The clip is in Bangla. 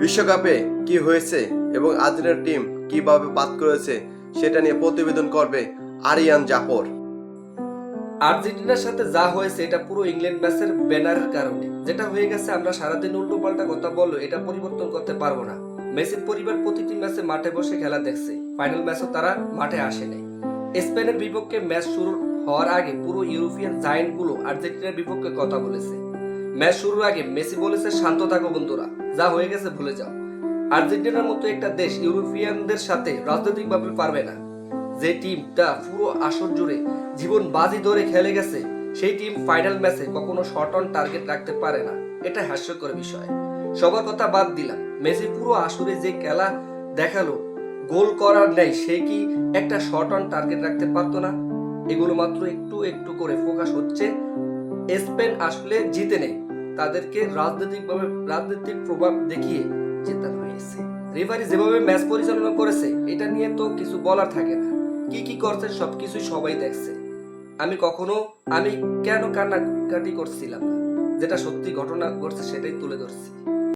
বিশ্বকাপে কি হয়েছে এবং আর্জেন্টিনার টিম কিভাবে বাদ করেছে সেটা নিয়ে প্রতিবেদন করবে আরিয়ান জাফর। আর্জেন্টিনার সাথে যা হয়েছে এটা পুরো ইংল্যান্ড ম্যাচের ব্যানারের কারণে। যেটা হয়ে গেছে আমরা সারাদিন উল্টো পাল্টা কথা বললো এটা পরিবর্তন করতে পারবো না। মেসির পরিবার প্রতিটি ম্যাচে মাঠে বসে খেলা দেখছে, ফাইনাল ম্যাচও তারা মাঠে আসেনি। স্পেনের বিপক্ষে ম্যাচ শুরু হওয়ার আগে পুরো ইউরোপিয়ান জায়ান্ট গুলো আর্জেন্টিনার বিপক্ষে কথা বলেছে। ম্যাচ শুরুর আগে মেসি বলেছে, শান্ত থাকো বন্ধুরা, যা হয়ে গেছে ভুলে যাও। আর্জেন্টিনার মতো একটা দেশ ইউরোপিয়ানদের সাথে রাজনৈতিকভাবে পারবে না। যে টিমটা পুরো আসর জুড়ে জীবন বাজি ধরে খেলে গেছে সেই টিম ফাইনাল ম্যাচে কখনো শর্ট অন টার্গেট রাখতে পারে না, এটা হাস্যকর বিষয়। সবার কথা বাদ দিলাম, মেসি পুরো আসরে যে খেলা দেখালো, গোল করার নেই, সে কি একটা শর্ট অন টার্গেট রাখতে পারতো না? এগুলো মাত্র একটু একটু করে ফোকাস হচ্ছে। স্পেন আসলে জিতে নেই, তাদেরকে রাজনৈতিক প্রভাব দেখিয়ে জেতানো হয়েছে। রেফারি যেভাবে ম্যাচ পরিচালনা করেছে এটা নিয়ে তো কিছু বলার থাকে না। কি কি করছে সবকিছু সবাই দেখছে। আমি কেন কান্নাকাটি করছিলাম না, যেটা সত্যি ঘটনা ঘটছে সেটাই তুলে ধরছি।